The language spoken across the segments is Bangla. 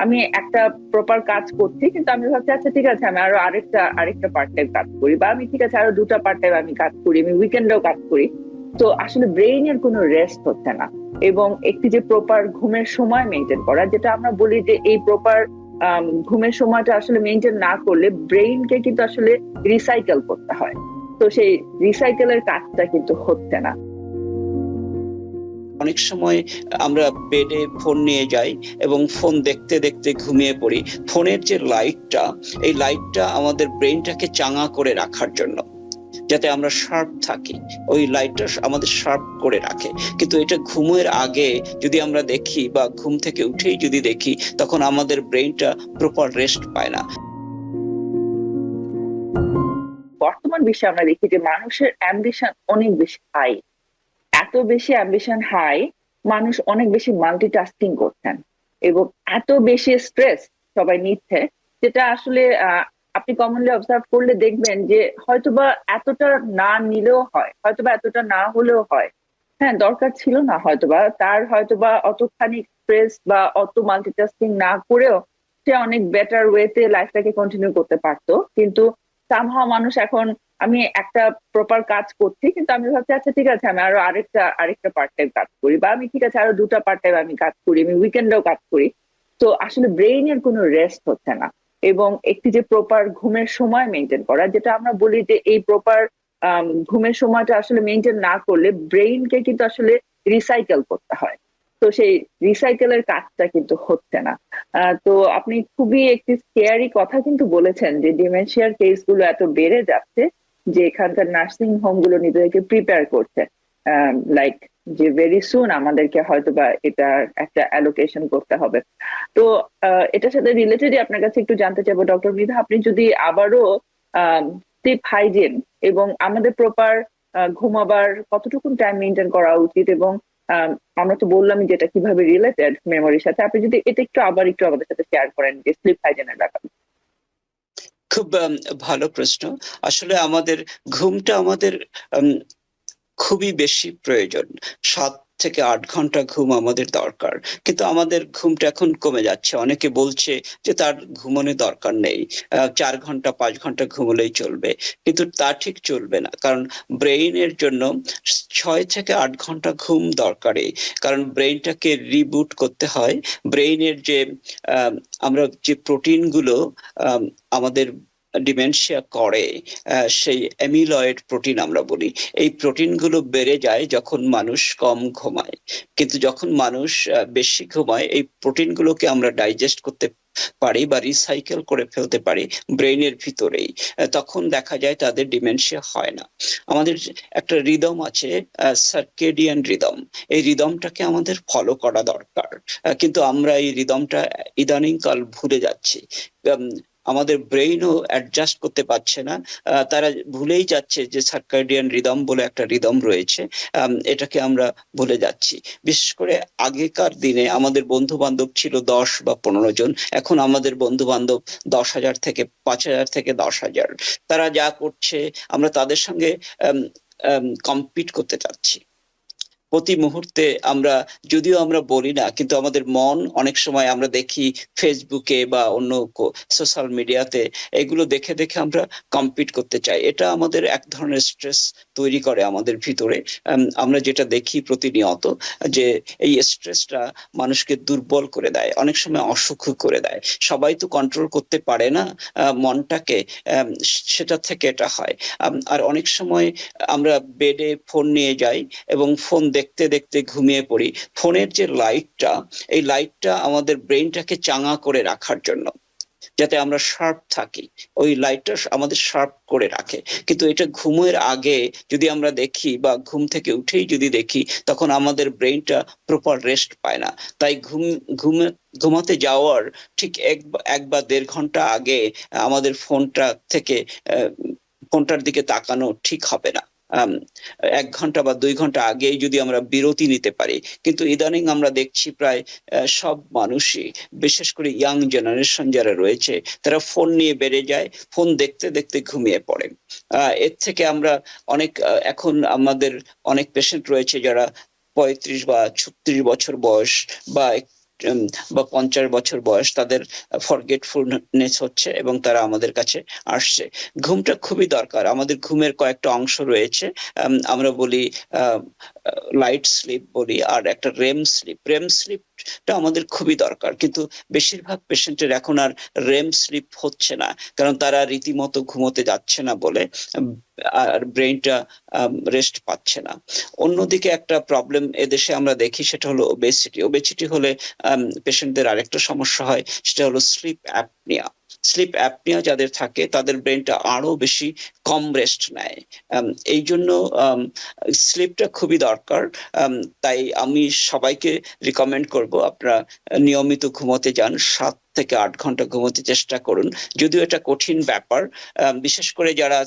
আমি একটা প্রপার কাজ করছি, কিন্তু আমি ভাবছি আচ্ছা ঠিক আছে, আমি আরো আরেকটা পার্ট টাইম কাজ করি, বা আমি ঠিক আছে আরো দুটা পার্ট টাইম আমি কাজ করি, আমি উইকেন্ডেও কাজ করি। তো আসলে ব্রেইনের কোনো রেস্ট হচ্ছে না। এবং একটি যে প্রপার ঘুমের সময় মেনটেন করা, যেটা আমরা বলি যে এই প্রপার ঘুমের সময়টা আসলে মেনটেন না করলে ব্রেইনকে কিন্তু আসলে রিসাইকেল করতে হয়। তো সেই রিসাইকেলের কাজটা কিন্তু হচ্ছে না। অনেক সময় আমরা বেডে ফোন নিয়ে যাই এবং ফোন দেখতে দেখতে ঘুমিয়ে পড়ি। ফোনের যে লাইটটা, এই লাইটটা আমাদের ব্রেনটাকে চাঙা করে রাখার জন্য, যাতে আমরা শার্প থাকি, ওই লাইটটা আমাদের শার্প করে রাখে। কিন্তু এটা ঘুমের আগে যদি আমরা দেখি বা ঘুম থেকে উঠেই যদি দেখি, তখন আমাদের ব্রেনটা প্রপার রেস্ট পায় না। বর্তমান বিশ্বে আমরা দেখি যে মানুষের অ্যাম্বিশন অনেক বেশি হাই। এত বেশি অ্যাম্বিশন হাই, মানুষ অনেক বেশি মাল্টিটাস্কিং করছেন, এবং এত বেশি স্ট্রেস সবাই নিচ্ছে, যেটা আসলে আপনি কমনলি অবজার্ভ করলে দেখবেন যে হয়তোবা এতটা না নিলেও হয়, হয়তোবা এতটা না হলেও হয়। হ্যাঁ, দরকার ছিল না, হয়তোবা তার হয়তোবা অতখানি স্ট্রেস বা অত মাল্টিটাস্কিং না করেও সে অনেক বেটার ওয়েতে লাইফটাকে কন্টিনিউ করতে পারতো। কিন্তু সামহাও মানুষ এখন, আমি একটা প্রপার কাজ করছি, কিন্তু আমি ভাবছি আচ্ছা ঠিক আছে, আমি আরো আরেকটা পার্ট টাইম কাজ করি, বা আমি ঠিক আছে আরো দুটা পার্ট টাইম আমি কাজ করি, আমি উইকেন্ডেও কাজ করি। তো আসলে ব্রেইনের কোনো রেস্ট হচ্ছে না। এবং একটি যে প্রপার ঘুমের সময় মেনটেন করা, যেটা আমরা বলি যে এই প্রপার ঘুমের সময়টা আসলে মেনটেন না করলে ব্রেইনকে কিন্তু আসলে রিসাইকেল করতে হয়। তো সেই রিসাইকেলের কাজটা কিন্তু হচ্ছে না। তো আপনি খুবই একটি স্কেয়ারি কথা কিন্তু বলেছেন যে ডিমেনশিয়ার কেস গুলো এত বেড়ে যাচ্ছে, যে এখানকার নার্সিং হোম গুলো নিজেদেরকে প্রিপেয়ার করছে, লাইক যে ভেরি সুন আমাদেরকে হয়তোবা এটা একটা অ্যালোকেশন করতে হবে। তো এটার সাথে রিলেটেডই আপনার কাছে একটু জানতে চাইবো ডক্টর মৃধা, আপনি যদি আবারও স্লিপ হাইজিন এবং আমাদের প্রপার ঘুমাবার কতটুকু টাইম মেনটেন করা উচিত, এবং আহ, আমরা তো বললামই যেটা কিভাবে রিলেটেড মেমোরির সাথে, আপনি যদি এটা একটু আমাদের সাথে শেয়ার করেন যে স্লিপ হাইজিনের ব্যাপারে। খুব ভালো প্রশ্ন। আসলে আমাদের ঘুমটা আমাদের খুবই বেশি প্রয়োজন। 7 থেকে 8 ঘন্টা ঘুম আমাদের দরকার, কিন্তু আমাদের ঘুমটা এখন কমে যাচ্ছে। অনেকে বলছে যে তার ঘুমানোর দরকার নেই, 4 ঘন্টা 5 ঘন্টা ঘুমলেই চলবে। কিন্তু তা ঠিক চলবে না, কারণ ব্রেইনের জন্য 6 থেকে 8 ঘন্টা ঘুম দরকারি। কারণ ব্রেইনটাকে রিবুট করতে হয়। ব্রেইনের যে আমরা যে প্রোটিন গুলো আমাদের ডিমেনশিয়া করে, সেই অ্যামিলয়েড প্রোটিন আমরা বলি, এই প্রোটিন গুলো বেড়ে যায় যখন মানুষ কম ঘুমায়। কিন্তু যখন মানুষ বেশি ঘুমায়, এই প্রোটিন গুলোকে আমরা ডাইজেস্ট করতে পারি বা রিসাইকেল করে ফেলতে পারি ব্রেইনের ভিতরেই। তখন দেখা যায় তাদের ডিমেনশিয়া হয় না। আমাদের একটা রিদম আছে, সার্কেডিয়ান রিদম। এই রিদমটাকে আমাদের ফলো করা দরকার। কিন্তু আমরা এই রিদমটা ইদানিং কাল ভুলে যাচ্ছি। উম, আমাদের ব্রেইনও অ্যাডজাস্ট করতে পারছে না। তারা ভুলেই যাচ্ছে যে সার্কাডিয়ান রিদম বলে একটা রিদম রয়েছে, এটাকে আমরা ভুলে যাচ্ছি। বিশেষ করে আগেকার দিনে আমাদের বন্ধু বান্ধব ছিল 10 বা 15 জন, এখন আমাদের বন্ধু বান্ধব 10,000 থেকে 5,000 থেকে 10,000। তারা যা করছে আমরা তাদের সঙ্গে কম্পিট করতে চাচ্ছি প্রতি মুহূর্তে। আমরা যদিও আমরা বলি না, কিন্তু আমাদের মন অনেক সময় আমরা দেখি ফেসবুকে বা অন্য সোশ্যাল মিডিয়াতে, এগুলো দেখে দেখে আমরা কম্পিট করতে চাই। এটা আমাদের এক ধরনের স্ট্রেস তৈরি করে আমাদের ভিতরে। আমরা যেটা দেখি প্রতিনিয়ত, যে এই স্ট্রেসটা মানুষকে দুর্বল করে দেয়, অনেক সময় অসুখ করে দেয়। সবাই তো কন্ট্রোল করতে পারে না মনটাকে, সেটা থেকে এটা হয়। আর অনেক সময় আমরা বেডে ফোন নিয়ে যাই এবং ফোন দেখতে দেখতে ঘুমিয়ে পড়ি। ফোনের যে লাইটটা, এই লাইটটা আমাদের ব্রেনটাকে চাঙা করে রাখার জন্য, যাতে আমরা শার্প থাকি, ওই লাইটটা আমাদের শার্প করে রাখে। কিন্তু এটা ঘুমের আগে যদি আমরা দেখি বা ঘুম থেকে উঠেই যদি দেখি, তখন আমাদের ব্রেনটা প্রপার রেস্ট পায় না। তাই ঘুমে ঘুমাতে যাওয়ার ঠিক 1 বা 1.5 ঘন্টা আগে আমাদের আহ, ফোনটার দিকে তাকানো ঠিক হবে না। আম, 1 ঘন্টা বা 2 ঘন্টা আগেই যদি আমরা বিরতি নিতে পারি। কিন্তু ইদানিং আমরা দেখছি প্রায় সব মানুষই, বিশেষ করে ইয়াং জেনারেশন যারা রয়েছে, তারা ফোন নিয়ে বেড়ে যায়, ফোন দেখতে দেখতে ঘুমিয়ে পড়ে। এর থেকে আমরা এখন আমাদের অনেক পেশেন্ট রয়েছে যারা 35 বা 36 বছর বয়স বা বা 50 বছর বয়স, তাদের ফরগেটফুলনেস হচ্ছে এবং তারা আমাদের কাছে আসছে। ঘুমটা খুবই দরকার। আমাদের ঘুমের কয়েকটা অংশ রয়েছে, আমরা বলি লাইট স্লিপ বলি, আর একটা রেম স্লিপটা আমাদের খুবই দরকার, কিন্তু বেশিরভাগ পেশেন্টের এখন আর রেম স্লিপ হচ্ছে না, কারণ তারা রীতিমতো ঘুমোতে যাচ্ছে না বলে আর ব্রেইনটা রেস্ট পাচ্ছে না। অন্যদিকে একটা প্রবলেম এদেশে আমরা দেখি, সেটা হলো ওবেসিটি হলে পেশেন্টদের আরেকটা সমস্যা হয়, সেটা হলো স্লিপ অ্যাপনিয়া যাদের থাকে তাদের ব্রেনটা আরো বেশি কম রেস্ট নেয়। এই জন্য স্লিপটা খুবই দরকার। তাই আমি সবাইকে রিকমেন্ড করব, আপনারা নিয়মিত ঘুমোতে যান, 7 থেকে 8 ঘন্টা ঘুমোতে চেষ্টা করুন। যদিও এটা কঠিন ব্যাপার, বিশেষ করে যারা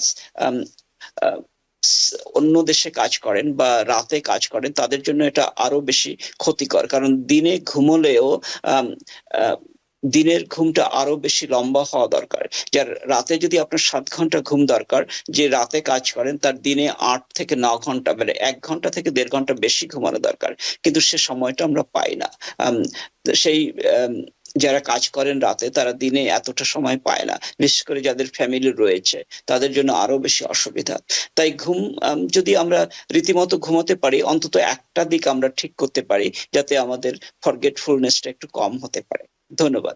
অন্য দেশে কাজ করেন বা রাতে কাজ করেন তাদের জন্য এটা আরো বেশি ক্ষতিকর, কারণ দিনে ঘুমোলেও দিনের ঘুমটা আরো বেশি লম্বা হওয়া দরকার। যার রাতে যদি আপনার 7 ঘন্টা ঘুম দরকার, যে রাতে কাজ করেন তার দিনে 8 থেকে 9 ঘন্টা, মানে 1 ঘন্টা থেকে 1.5 ঘন্টা বেশি ঘুমানো দরকার, কিন্তু সে সময়টা আমরা পাই না। সেই যারা কাজ করেন রাতে তারা দিনে এতটা সময় পায় না, বিশেষ করে যাদের ফ্যামিলি রয়েছে তাদের জন্য আরো বেশি অসুবিধা। তাই ঘুম যদি আমরা রীতিমতো ঘুমাতে পারি, অন্তত একটা দিক আমরা ঠিক করতে পারি, যাতে আমাদের ফরগেটফুলনেসটা একটু কম হতে পারে। ধন্যবাদ।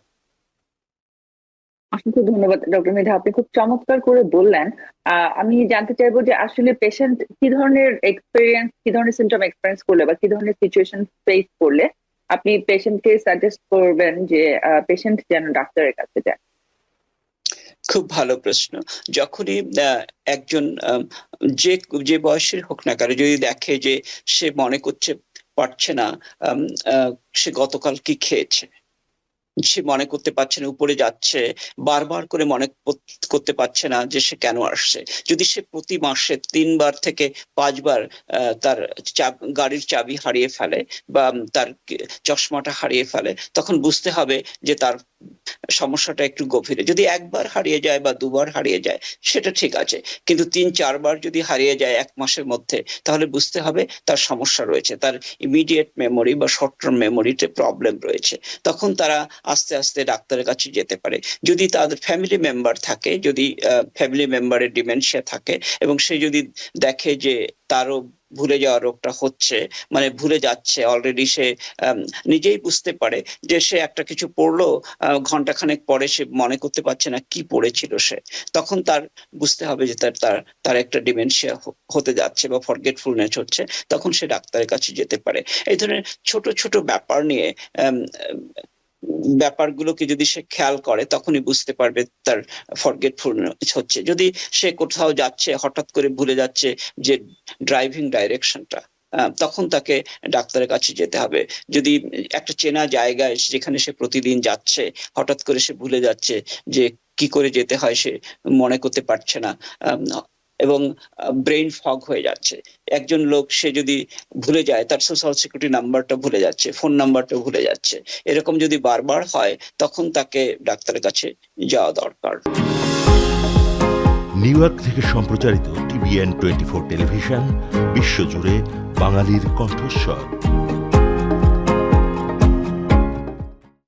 অসংখ্য ধন্যবাদ ডক্টর মৃধা, আপনি খুব চমৎকার করে বললেন। আমি জানতে চাইবো যে আসলে পেশেন্ট কি ধরনের সিমটম এক্সপেরিয়েন্স করলে বা কি ধরনের সিচুয়েশন ফেস করলে আপনি পেশেন্টকে সাজেস্ট করবেন যে পেশেন্ট যেন ডাক্তারের কাছে যায়? খুব ভালো প্রশ্ন। যখনই একজন যে যে বয়সের হোক না কেন, যদি দেখে যে সে মনে করছে পারছে না সে গতকাল কি খেয়েছে, সে মনে করতে পারছে না উপরে যাচ্ছে, বারবার করে মনে করতে পারছে না যে সে কেন আসছে, যদি সে প্রতি মাসে 3 বার থেকে 5 বার তার গাড়ির চাবি হারিয়ে ফেলে বা তার চশমাটা হারিয়ে ফেলে, তখন বুঝতে হবে যে তার সমস্যাটা একটু গভীরে। যদি 1 বার হারিয়ে যায় বা 2 বার হারিয়ে যায় সেটা ঠিক আছে, কিন্তু 3-4 বার যদি হারিয়ে যায় 1 মাসের মধ্যে, তাহলে বুঝতে হবে তার সমস্যা রয়েছে, তার ইমিডিয়েট মেমোরি বা শর্ট টার্ম মেমোরিতে প্রবলেম রয়েছে। তখন তারা আস্তে আস্তে ডাক্তারের কাছে যেতে পারে। যদি তাদের ফ্যামিলি মেম্বার থাকে, যদি ফ্যামিলি মেম্বারের ডিমেনশিয়া থাকে এবং সে যদি দেখে যে তারও ভুলে যাওয়ার রোগটা হচ্ছে, মানে ভুলে যাচ্ছে অলরেডি, সে নিজেই বুঝতে পারে যে সে একটা কিছু পড়লো, ঘন্টাখানেক পরে সে মনে করতে পারছে না কি পড়েছিল সে, তখন তার বুঝতে হবে যে তার একটা ডিমেনশিয়া হতে যাচ্ছে বা ফরগেটফুলনেস হচ্ছে, তখন সে ডাক্তারের কাছে যেতে পারে। এই ধরনের ছোট ছোট ব্যাপার নিয়ে ব্যাপারগুলোকে যদি সে খেয়াল করে, তখনই বুঝতে পারবে তার ফরগেটফুলনেস হচ্ছে। যদি সে কোথাও যাচ্ছে হঠাৎ করে ভুলে যাচ্ছে যে ড্রাইভিং ডাইরেকশনটা, তখন তাকে ডাক্তারের কাছে যেতে হবে। যদি একটা চেনা জায়গায় যেখানে সে প্রতিদিন যাচ্ছে হঠাৎ করে সে ভুলে যাচ্ছে যে কি করে যেতে হয়, সে মনে করতে পারছে না এবং ব্রেইন ফগ হয়ে যাচ্ছে। একজন লোক সে যদি ভুলে যায়, তার সোশ্যাল সিকিউরিটি নাম্বারটা ভুলে যাচ্ছে, ফোন নাম্বারটা ভুলে যাচ্ছে, এরকম যদি বারবার হয়, তখন তাকে ডাক্তারের কাছে যাওয়া দরকার। নিউ ইয়র্ক থেকে সম্প্রচারিত TVN 24 টেলিভিশন, বিশ্বজুড়ে বাঙালির কণ্ঠস্বর।